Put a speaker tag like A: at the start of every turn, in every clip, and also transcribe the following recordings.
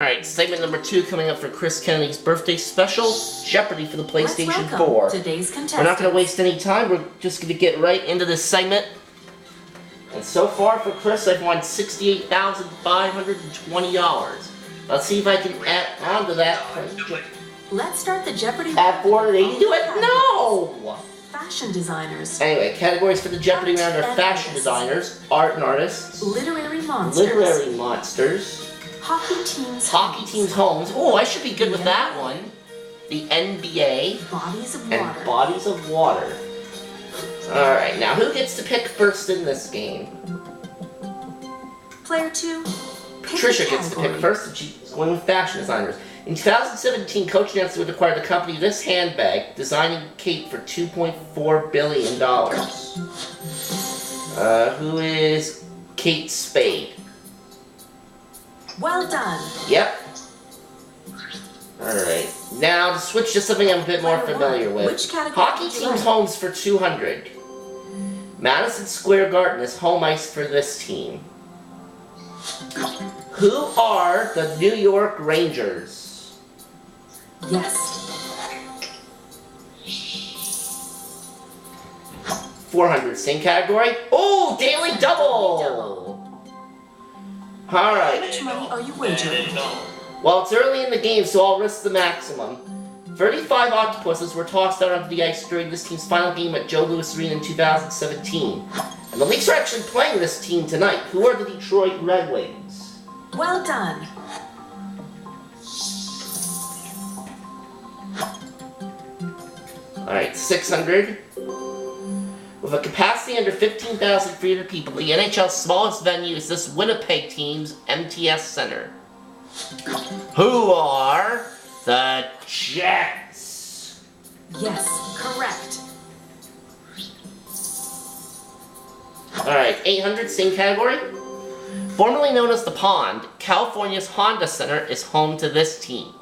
A: Alright, segment number 2 coming up for Chris Kennedy's birthday special, Jeopardy for the PlayStation 4.
B: Today's contestants.
A: We're not going to waste any time, we're just going to get right into this segment. And so far for Chris, I've won $68,520. Let's see if I can add on to that.
B: Let's start the Jeopardy.
A: Add 480 to it? No!
B: Fashion designers.
A: Anyway, categories for the Jeopardy round are fashion designers, art and artists,
B: literary monsters, hockey teams homes.
A: Oh, I should be good with that one. The NBA.
B: Bodies of
A: and
B: water.
A: Bodies of water. Alright, now who gets to pick first in this game?
B: Player 2.
A: Patricia gets to pick first, and she's going with fashion designers. In 2017, Coach Nancy would acquire the company this handbag, designing Kate for $2.4 billion. Who is Kate Spade?
B: Well done.
A: Yep. Alright. Now to switch to something I'm a bit more familiar with.
B: Which category?
A: Hockey team's homes for $200. Madison Square Garden is home ice for this team. Who are the New York Rangers?
B: Yes.
A: 400, same category. Oh, daily double!
B: How
A: Alright.
B: much money are you wagering?
A: Well, it's early in the game, so I'll risk the maximum. 35 octopuses were tossed out onto the ice during this team's final game at Joe Louis Arena in 2017. And the Leafs are actually playing this team tonight. Who are the Detroit Red Wings?
B: Well done.
A: Alright, 600. With a capacity under 15,300 people, the NHL's smallest venue is this Winnipeg team's MTS Center. Who are the Jets?
B: Yes, correct.
A: Alright, 800, same category. Formerly known as The Pond, California's Honda Center is home to this team.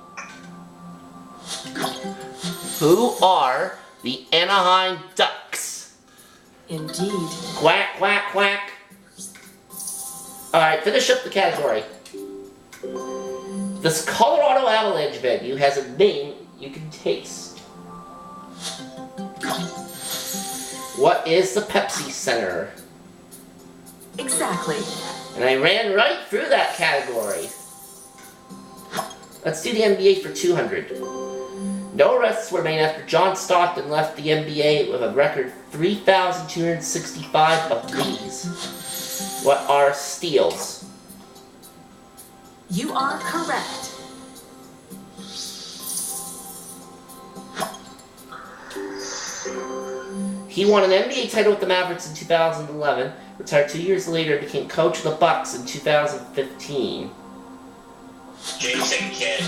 A: Who are the Anaheim Ducks?
B: Indeed.
A: Quack, quack, quack. Alright, finish up the category. This Colorado Avalanche venue has a name you can taste. What is the Pepsi Center?
B: Exactly.
A: And I ran right through that category. Let's do the NBA for 200. No arrests were made after John Stockton left the NBA with a record 3,265 of these. What are steals?
B: You are correct.
A: He won an NBA title with the Mavericks in 2011, retired 2 years later, and became coach of the Bucks in 2015.
C: Jason Kidd.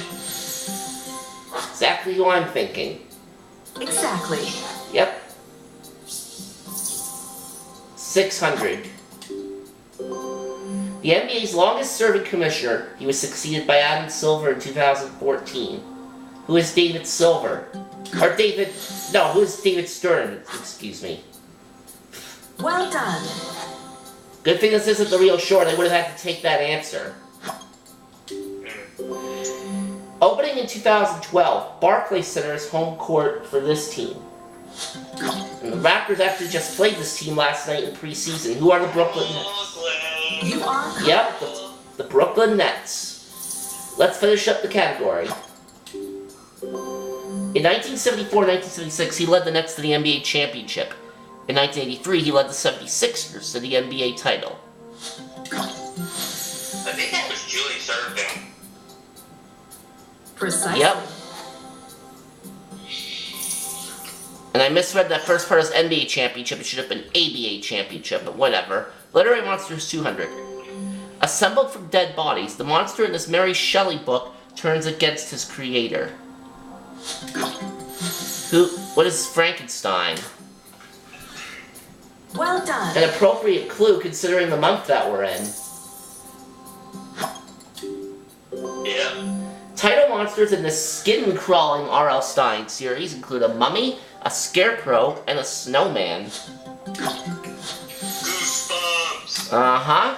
A: Exactly who I'm thinking.
B: Exactly.
A: Yep. 600. The NBA's longest-serving commissioner, he was succeeded by Adam Silver in 2014. Who is David Silver? Or David... No, who is David Stern? Excuse me.
B: Well done.
A: Good thing this isn't the real short. I would have had to take that answer. Opening in 2012, Barclays Center is home court for this team. And the Raptors actually just played this team last night in preseason. Who are the Brooklyn Nets?
B: You are correct.
A: Yep, the Brooklyn Nets. Let's finish up the category. In 1974-1976, he led the Nets to the NBA championship. In 1983, he led the 76ers to the NBA title.
C: I think that was Julius Erving.
B: Precisely.
A: Yep. And I misread that first part as NBA championship. It should have been ABA championship, but whatever. Literary Monsters 200. Assembled from dead bodies, the monster in this Mary Shelley book turns against his creator. What is Frankenstein?
B: Well done.
A: An appropriate clue considering the month that we're in.
C: Yeah.
A: Title monsters in the skin-crawling R.L. Stine series include a mummy, a scarecrow, and a snowman.
C: Goosebumps.
A: Uh-huh.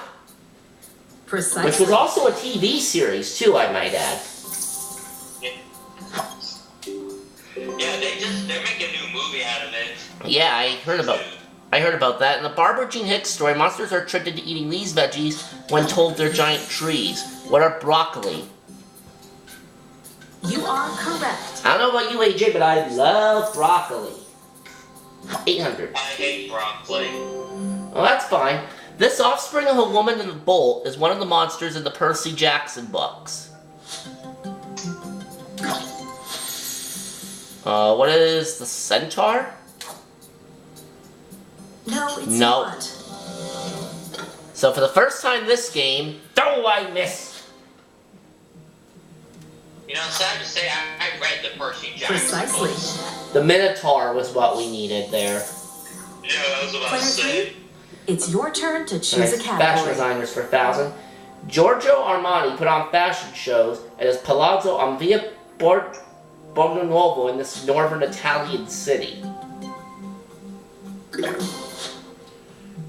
B: Precisely.
A: Which was also a TV series, too, I might add.
C: Yeah, they're making a new movie out of it.
A: Yeah, I heard about that. In the Barbara Jean Hicks story, monsters are tricked into eating these veggies when told they're giant trees. What are broccoli?
B: You are correct.
A: I don't know about you, AJ, but I love broccoli. 800.
C: I hate broccoli.
A: Well, that's fine. This offspring of a woman in a bowl is one of the monsters in the Percy Jackson books. What is the centaur?
B: No, it's
A: No.
B: not.
A: So for the first time this game, do I miss?
C: You know, sad to say, I read the Percy Jackson
B: Precisely.
C: books.
A: The Minotaur was what we needed there.
C: Yeah, I was about
B: Player
C: to say.
B: 3, it's your turn to choose
A: Nice.
B: a
A: Fashion
B: category.
A: designers for 1,000. Giorgio Armani put on fashion shows at his Palazzo on Via Borgo Nuovo in this northern Italian city.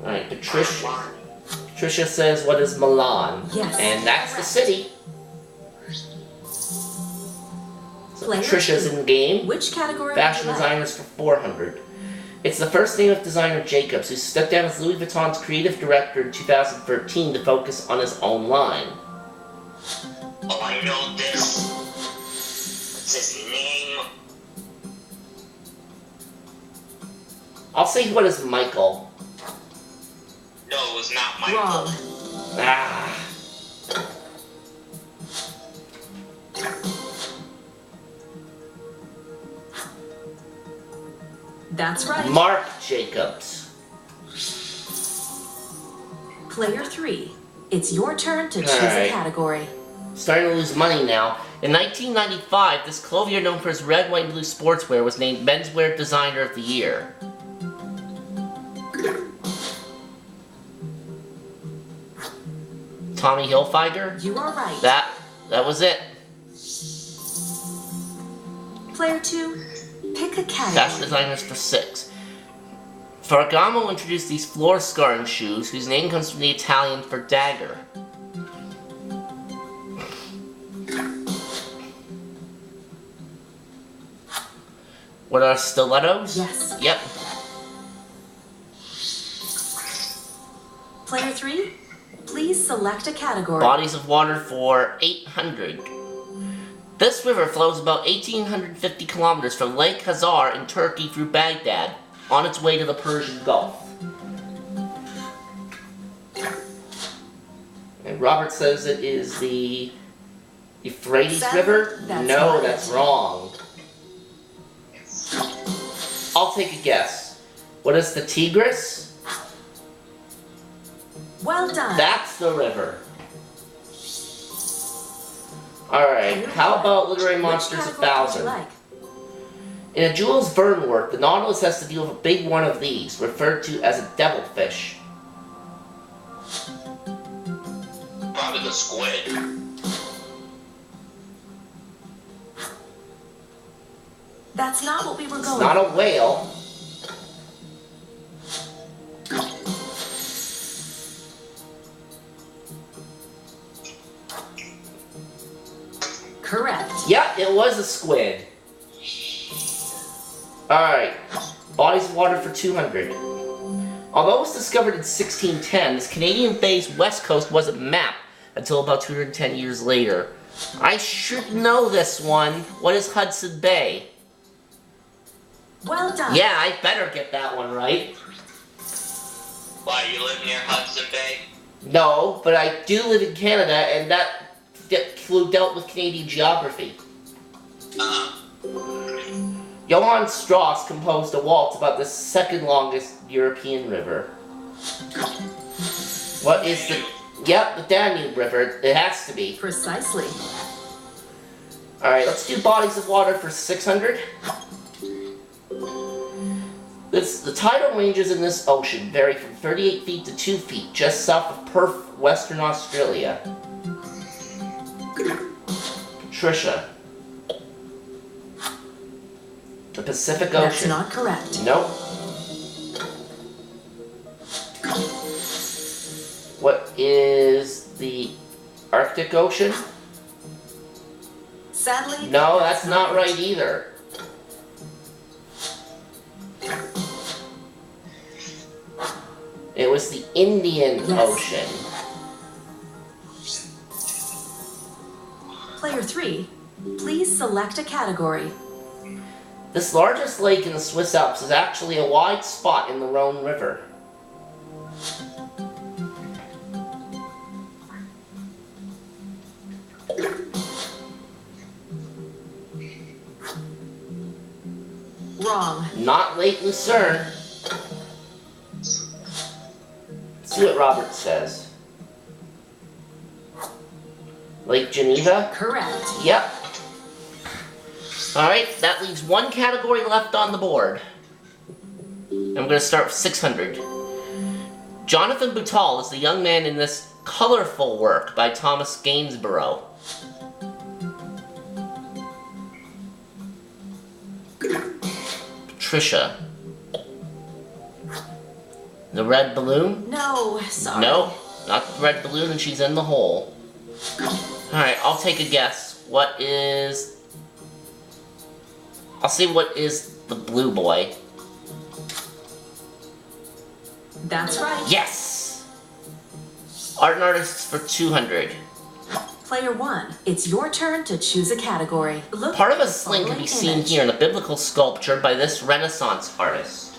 A: Alright, Patricia says, what is Milan?
B: Yes.
A: And that's the city. So
B: Player
A: Patricia's
B: 2,
A: in game.
B: which category
A: Fashion
B: would you like?
A: designers for 400. It's the first name of designer Jacobs, who stepped down as Louis Vuitton's creative director in 2013 to focus on his own line.
C: Oh, I know this. What's his name?
A: I'll say what is Michael.
C: No, it was not Michael.
B: Wrong.
A: Ah.
B: That's right.
A: Marc Jacobs.
B: Player 3, it's your turn to choose
A: Alright.
B: a category.
A: Starting to lose money now. In 1995, this clothier known for his red, white, and blue sportswear was named Menswear Designer of the Year. Tommy Hilfiger?
B: You are right.
A: That was it.
B: Player 2, pick a
A: Fashion
B: category.
A: designers for 6. Ferragamo introduced these floor scarring shoes, whose name comes from the Italian for dagger. What are stilettos?
B: Yes.
A: Yep.
B: Player 3, please select a category.
A: Bodies of water for 800. This river flows about 1,850 kilometers from Lake Hazar in Turkey through Baghdad, on its way to the Persian Gulf. And Robert says it is the Euphrates
B: Sadly,
A: River?
B: that's
A: No,
B: right.
A: that's wrong. I'll take a guess. What is the Tigris?
B: Well done.
A: That's the river. Alright, how about Literary
B: Which
A: Monsters
B: category would
A: 1,000?
B: you like?
A: In a Jules Verne work, the Nautilus has to deal with a big one of these, referred to as a devilfish.
C: Probably the squid.
B: That's not what we were
A: It's
B: going
A: not a whale.
B: Correct.
A: Yeah, it was a squid. Alright, bodies of water for 200. Although it was discovered in 1610, this Canadian bay's west coast wasn't mapped until about 210 years later. I should know this one. What is Hudson Bay?
B: Well done.
A: Yeah, I better get that one right.
C: Why, you live near Hudson Bay?
A: No, but I do live in Canada, and that dealt with Canadian geography. Johann Strauss composed a waltz about the second longest European river. What is the... Yep, the Danube River. It has to be.
B: Precisely.
A: Alright, let's do bodies of water for 600. The tidal ranges in this ocean vary from 38 feet to 2 feet, just south of Perth, Western Australia. Patricia. The Pacific Ocean.
B: That's not correct.
A: Nope. What is the Arctic Ocean?
B: Sadly,
A: No, that's not right either. It was the Indian Ocean.
B: Player 3, please select a category.
A: This largest lake in the Swiss Alps is actually a wide spot in the Rhone River.
B: Wrong.
A: Not Lake Lucerne. Let's see what Robert says. Lake Geneva?
B: Correct.
A: Yep. Alright, that leaves one category left on the board. I'm going to start with 600. Jonathan Boutal is the young man in this colorful work by Thomas Gainsborough. Patricia. The red balloon?
B: No, sorry.
A: No, not the red balloon, and she's in the hole. Alright, I'll take a guess. I'll see what is the blue boy.
B: That's right.
A: Yes! Art and artists for 200.
B: Player 1, it's your turn to choose a category. Look
A: Part of
B: at
A: a
B: the
A: sling can be
B: following
A: seen
B: image.
A: here in a biblical sculpture by this Renaissance artist.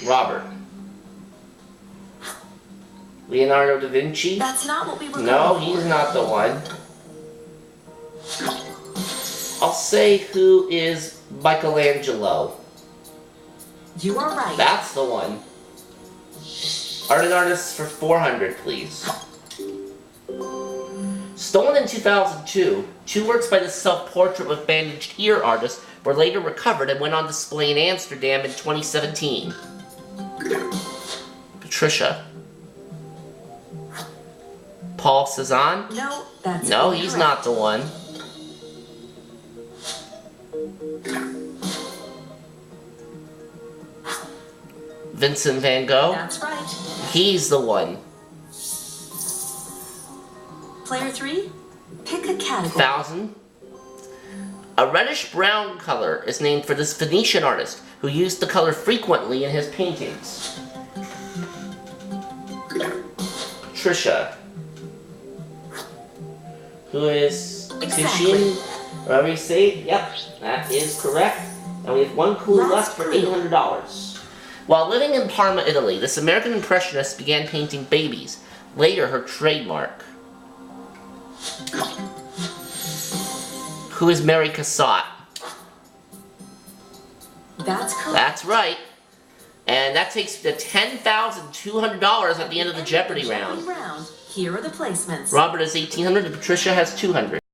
A: Robert. Leonardo da Vinci?
B: That's not what we were
A: No,
B: going
A: he's
B: for.
A: not the one. I'll say who is Michelangelo.
B: You are right.
A: That's the one. Art and artists for 400, please. Stolen in 2002, two works by the self-portrait with bandaged ear artist were later recovered and went on display in Amsterdam in 2017. Patricia. Paul Cézanne?
B: No, that's
A: No, he's not
B: incorrect.
A: the one. Vincent van Gogh?
B: That's right.
A: He's the one.
B: Player 3, pick a category.
A: 1,000. A reddish-brown color is named for this Venetian artist who used the color frequently in his paintings. Patricia. Who is
B: Exactly.
A: Titian? Whatever you say. Yep, that is correct. And we have one clue
B: Last
A: left for
B: clue.
A: $800. While living in Parma, Italy, this American impressionist began painting babies, later her trademark. Who is Mary Cassatt?
B: That's correct.
A: That's right. And that takes the $10,200 at the end of the Jeopardy round.
B: Here are the placements.
A: Robert has 1,800 and Patricia has 200.